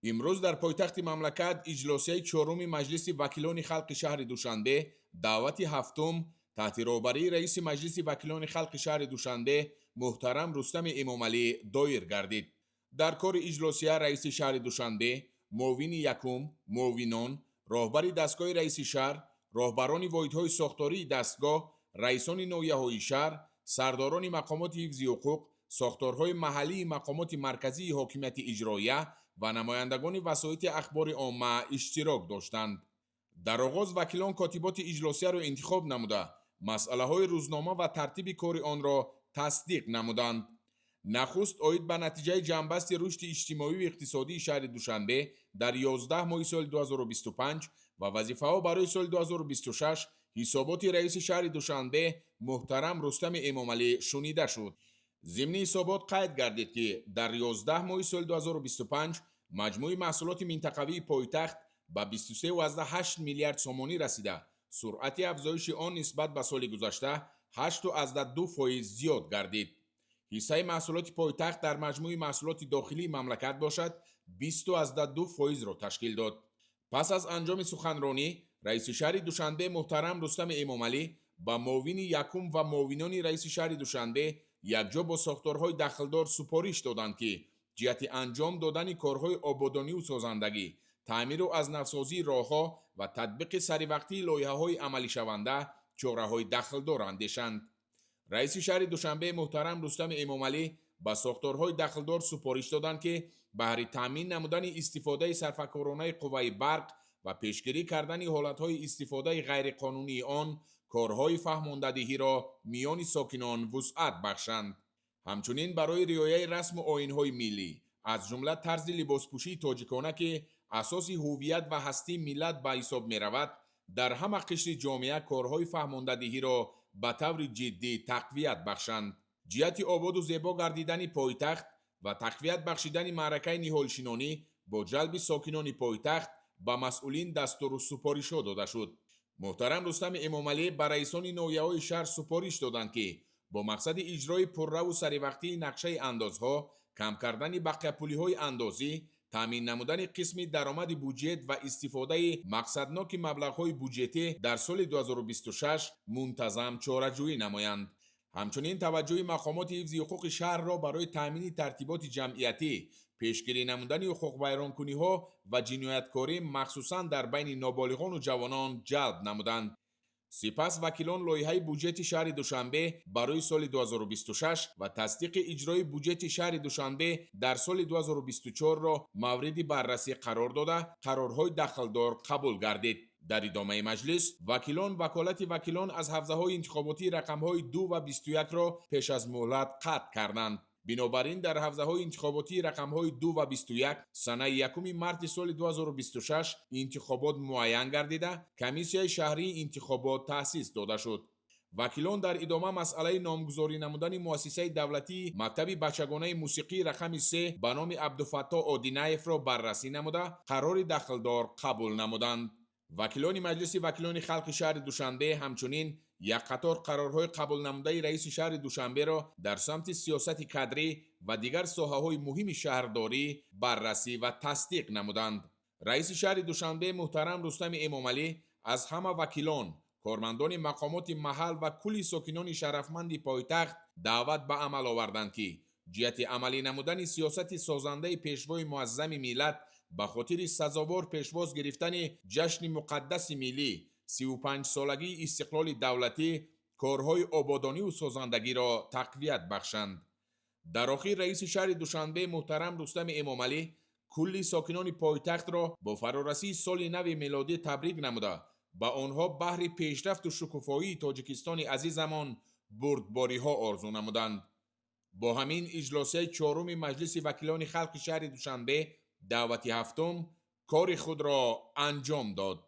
امروز در پایتخت مملکت اجلاسیه چهارم مجلس وکیلان خلق شهر دوشنبه دعوت هفتم تحت رهبری رئیس مجلس وکیلان خلق شهر دوشنبه محترم رستم امامعلی دایر گردید. در کار اجلاسیه رئیس شهر دوشنبه، معاون یکم، معاونان، راهبر دستگاه رئیس شهر، راهبران واحدهای ساختاری دستگاه، رئیسان ناحیه‌های شهر، سرداران مقامات حفظ حقوق، ساختارهای محلی مقامات مرکزی حاکمیت اجراییه و نمایندگان وسایط اخبار عامه اشتراک داشتند. در آغاز وکیلان کاتبات اجلاسیه را انتخاب نموده مسئله های روزنامه و ترتیب کار آن را تصدیق نمودند. نخست آید به نتیجه جنبست رشد اجتماعی و اقتصادی شهر دوشنبه در 11 ماه سال 2025 و وظیفه ها برای سال 2026 حسابات رئیس شهر دوشنبه محترم رستم امامعلی شنیده شد. ضمن حسابات قید گردید که در 11 ماه سال 2025 مجموع محصولات منطقوی پایتخت به 23.8 میلیارد سومانی رسیده. سرعت افزایش آن نسبت به سال گذشته 8.2% زیاد گردید. حصه محصولات پایتخت در مجموع محصولات داخلی مملکت باشد 20.2% را تشکیل داد. پس از انجام سخنرانی، رئیس شهر دوشنبه محترم رستم امامعلی با معاون یکم و معاونان رئیس شهر دوشنبه یکجا با ساختارهای دخلدار سپارش دادند که جهت انجام دادن کارهای آبادانی و سازندگی، تعمیر و از نوسازی راهها و تطبیق سریع لایحه‌های عملی شونده چاره‌های دخلدار اندیشند. رئیس شهر دوشنبه محترم رستم امامعلی با ساختارهای دخلدار سپارش دادند که بهر تامین نمودن استفاده سرفکارانه قوه برق و پیشگیری کردن حالتهای استفاده غیرقانونی آن کارهای فهماندهی را میان ساکنان وسعت بخشند. همچنین برای رعایت رسم و آیین‌های ملی از جمله طرز لباسپوشی تاجیکانه که اساس هویت و هستی ملت به حساب می رود، در همه قشر جامعه کارهای فهماندهی را به طور جدی تقویت بخشند. جهت آباد و زیبا گردیدن پایتخت و تقویت بخشیدن معرکه نهالشینانی با جلب ساکنان پایتخت به مسئولین دستور و سپارش داده شد. محترم رستم امامعلی به رئیسان ناحیه‌های شهر سپارش دادند که با مقصد اجرای پررو و سریع نقشه اندازها، کم کردن بقیه پولی‌های اندازی، تامین نمودن قسم درآمد بودجه و استفاده مقصدناک مبلغ‌های بودجتی در سال 2026 منتظم چاره‌جویی نمایند. همچنین توجه مقامات حفظ حقوق شهر را برای تامین ترتیبات جمعیتی، پیشگیری نمودن حقوق ویرانکنی‌ها و جنایتکاری مخصوصاً در بین نابالغان و جوانان جلب نمودند. سپس وکیلان لایحه بودجت شهر دوشنبه برای سال 2026 و تصدیق اجرای بودجت شهر دوشنبه در سال 2024 را مورد بررسی قرار داده قرارهای دخلدار قبول گردید. در ادامه مجلس وکیلان وکالت وکیلان از حوزه‌های انتخاباتی رقم‌های 2 و 21 را پیش از مهلت قطع کردند. بنابراین در حوزه‌های انتخاباتی رقم‌های 2 و 21 سنه 1 مارس سال 2026 انتخابات معین گردیده کمیسیون شهری انتخابات تأسیس داده شد. وکیلان در ادامه مسئله نامگذاری نمودن مؤسسه دولتی مکتب بچگانه موسیقی رقم 3 به نام عبدالفتاح آدینایف را بررسی نموده قرار دخلدار قبول نمودند. وکیلان مجلس وکیلان خلق شهر دوشنبه همچنین یک قطار قرارهای قبول نموده رئیس شهر دوشنبه را در سمت سیاست کادری و دیگر ساحه‌های مهم شهرداری بررسی و تصدیق نمودند. رئیس شهر دوشنبه محترم رستم امامعلی از همه وکیلان، کارمندان مقامات محل و کل ساکنان شرفمند پایتخت دعوت به عمل آوردند که جهت عملی نمودن سیاست سازنده پیشوای معظم ملت به خاطر سزاوار پیشواز گرفتن جشن مقدس ملی 35 سالگی استقلال دولتی کارهای آبادانی و سازندگی را تقویت بخشند. در آخر رئیس شهر دوشنبه محترم رستم امامعلی کل ساکنان پایتخت را با فرارسی سال نو میلادی تبریک نموده با آنها بهر پیشرفت و شکوفایی تاجیکستان عزیزمان بردباری ها آرزو نمودند. با همین اجلاسیه چهارم مجلس وکیلان خلق شهر دوشنبه دعوت هفتم کار خود را انجام داد.